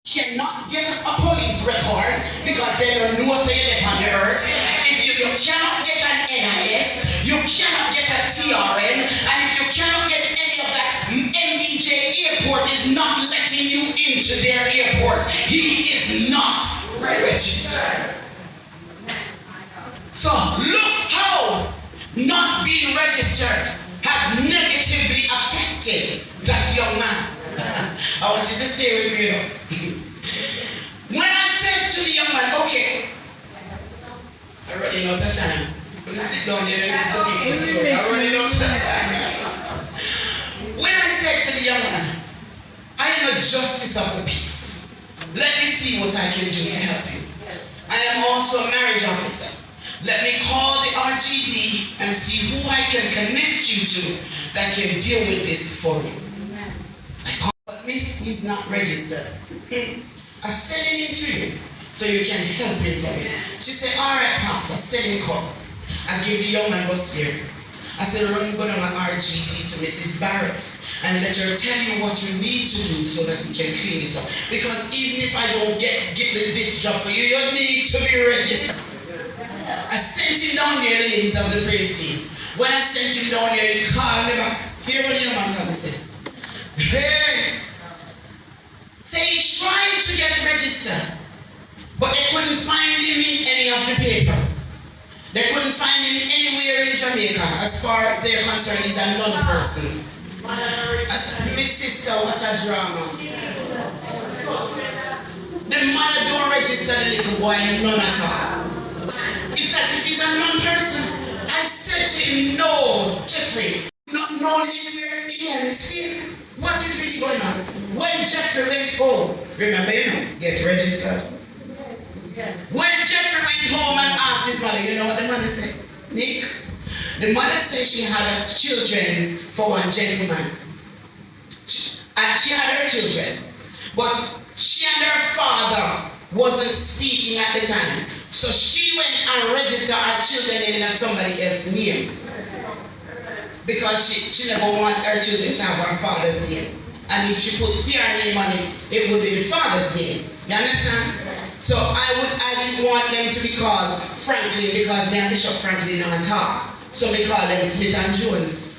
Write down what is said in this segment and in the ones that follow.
cannot get a police record because they don't know say you're on the earth. If you cannot get an NIS, you cannot get a TRN, and if you cannot get any of that, MBJ Airport is not letting you into their airport. He is not registered. So look how not being registered has negatively affected that young man. I want you to stay with me, you know. When I said to the young man, okay, I already know the time. When I sit down there and listen to people's story, I already know the time. When I said to the young man, I am a justice of the peace. Let me see what I can do to help you. I am also a marriage officer. Let me call the RTD and see who I can connect you to that can deal with this for you. I call, but Miss, he's not registered. I send him to you so you can help him for me. She said, all right, Pastor, send him call. I give the young man bus fare. I said, run go down an RGD to Mrs. Barrett and let her tell you what you need to do so that we can clean this up. Because even if I don't get this job for you, you need to be registered. I sent him down there, ladies of the praise team. When I sent him down there, he called me back. Hear what the young man had to say. Hey! Say he tried to get registered, but they couldn't find him in any of the paper. They couldn't find him anywhere in Jamaica. As far as they're concerned, he's a non-person. I said, my sister, what a drama. The mother don't register the little boy, none at all. It's as if he's a non-person. I said to him, no, Jeffrey, not known anywhere in the hemisphere. What is really going on? When Jeffrey went home, remember, you know, get registered. When Jeffrey went home and asked his mother, you know what the mother said? Nick, the mother said she had children for one gentleman. And she had her children, but she and her father wasn't speaking at the time. So she went and registered her children in somebody else's name. Because she never wanted her children to have her father's name. And if she put their name on it, it would be the father's name. You understand? So I didn't want them to be called Franklin because me and Bishop Franklin don't talk. So we call them Smith and Jones.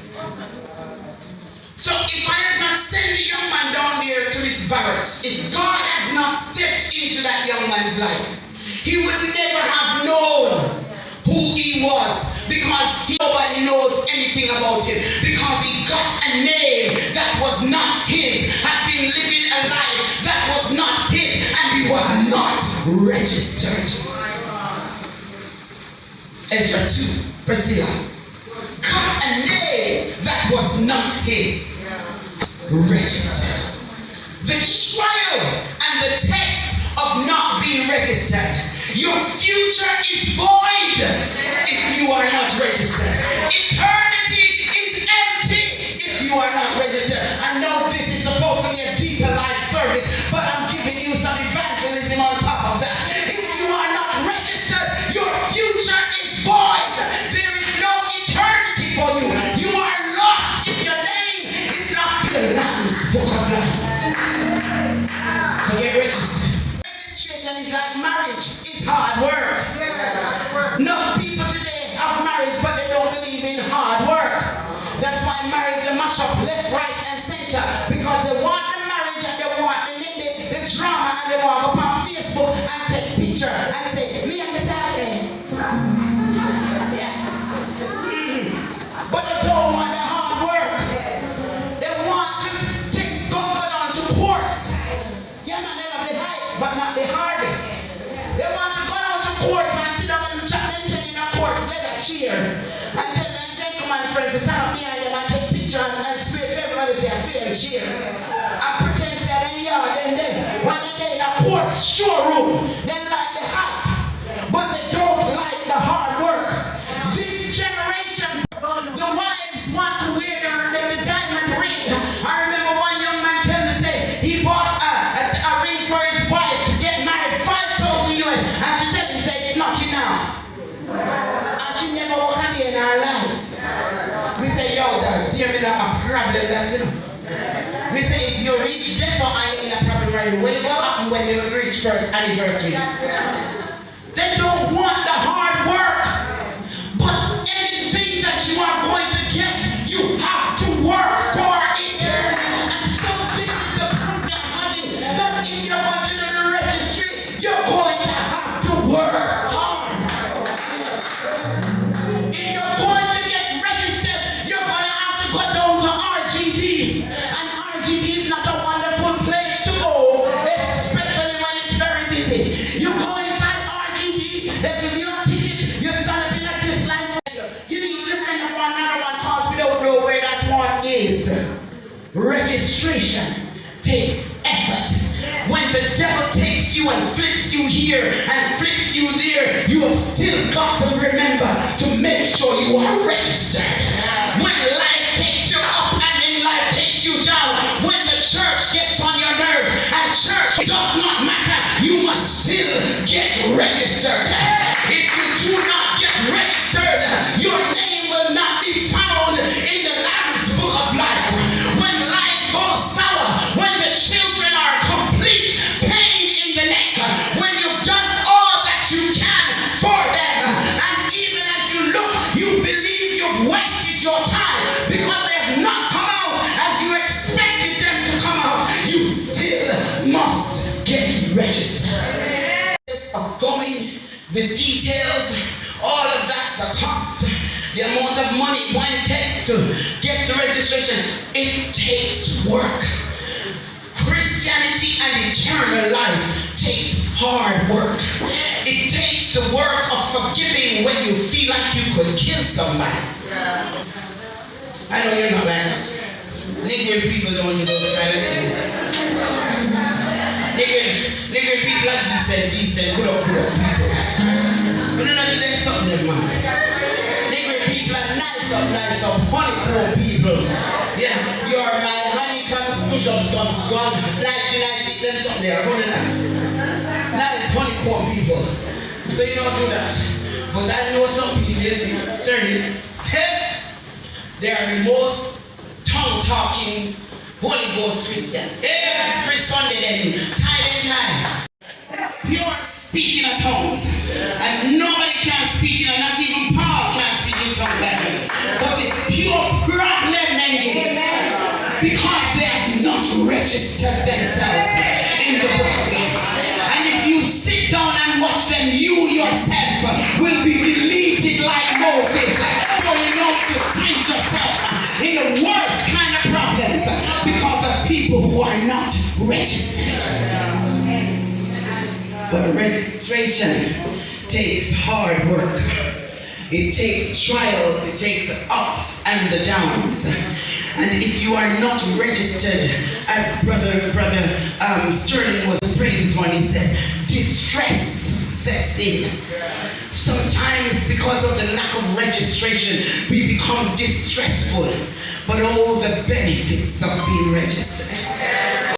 So if I had not sent the young man down there to his barracks, if God had not stepped into that young man's life, he would never have known who he was, because nobody knows anything about him, because he got a name that was not his, had been living a life that was not his, and he was not registered. Ezra 2, Priscilla got a name that was not his, registered. The trial and the test of not being registered. Your future is void if you are not registered. Eternity is empty if you are not registered. I know this is supposed to be a deeper life service, but I'm giving you some evangelism on top of that. If you are not registered, your future is void. There is no eternity for you. You are lost if your name is not in the Lamb's Book of Life. So get registered. Registration is like marriage. It's hard work. Enough people today have marriage, but they don't believe in hard work. That's why marriage is mash up left, right, and center, because they want the marriage and they want the drama, and they want to go on Facebook and take picture and say, me and myself. Yeah. But they don't want the hard work. They want to go on to ports. Yeah, man, they love the hype, but not the harvest. They want to go down to courts and sit down and chat in a courts, let them cheer. And tell them gentlemen friends to stand up behind them and take picture and swear to everybody say, I feel them cheer. And pretend that they are then they, when they're in a courts showroom, they like the hype, but they don't like the hard work. This generation, the wives want to wear the diamond ring. I remember one young man tell me, say, he bought a ring for his wife to get married, 5,000 US, and she tell him, say, it's not enough. And she never walked a day in her life. We say, yo, dad, see me not a problem that, you know. We say, if you reach this, so I ain't in a problem right by you. What happen when they reach first anniversary? They don't want the hard work. But anything that you are going to get, you have to work for it. And so this is the point I'm having, that if you're going to do the registry, you're going to have to work hard. If you're going to get registered, you're going to have to go down to RGD. And RGD is not a wonderful place to go, especially when it's very busy. You go inside RGD, they give you a ticket, you stand up in a this line. You need to send up another one because we don't know where that one is. Registration takes effort. When the devil takes you and flips you here and flips you there, you have still got to remember to make sure you are registered. When life takes you up and then life takes you down, when the church gets on your nerves and church does not matter, you must still get registered. If you do not get registered, your name will not be found in the Lamb's Book of Life. When life goes sour, when the children are complete pain in the neck, when you've done all that you can for them, and even as you look, you believe you've wasted your time because they have not come out as you expected them to come out, you still must get registered. Of going, the details, all of that, the cost, the amount of money it might take to get the registration, it takes work. Christianity and eternal life takes hard work. It takes the work of forgiving when you feel like you could kill somebody. I know you're not like that. Nigerian people don't do those kind of things. Nigerian people are decent, good up people. But you know, there's something there, man. Nigerian people are nice up, honeycomb people. Yeah, you're my honeycomb, scum, nice, them something there, running that. Nice honeycomb people. So you don't do that. But I know some people, they sturdy. They are the most tongue-talking Holy Ghost Christian. Every Sunday they time. Pure speaking of tongues. And nobody can speak in, not even Paul can speak in tongues like that. But it's pure problem they give. Because they have not registered themselves in the book of life. And if you sit down and watch them, you yourself will be deleted like Moses. So you know to find yourself in the worst kind of problems because of people who are not registered. But registration takes hard work. It takes trials, it takes the ups and the downs. And if you are not registered, as brother Sterling was praying this morning, he said, distress sets in. Sometimes because of the lack of registration, we become distressful. But all the benefits of being registered.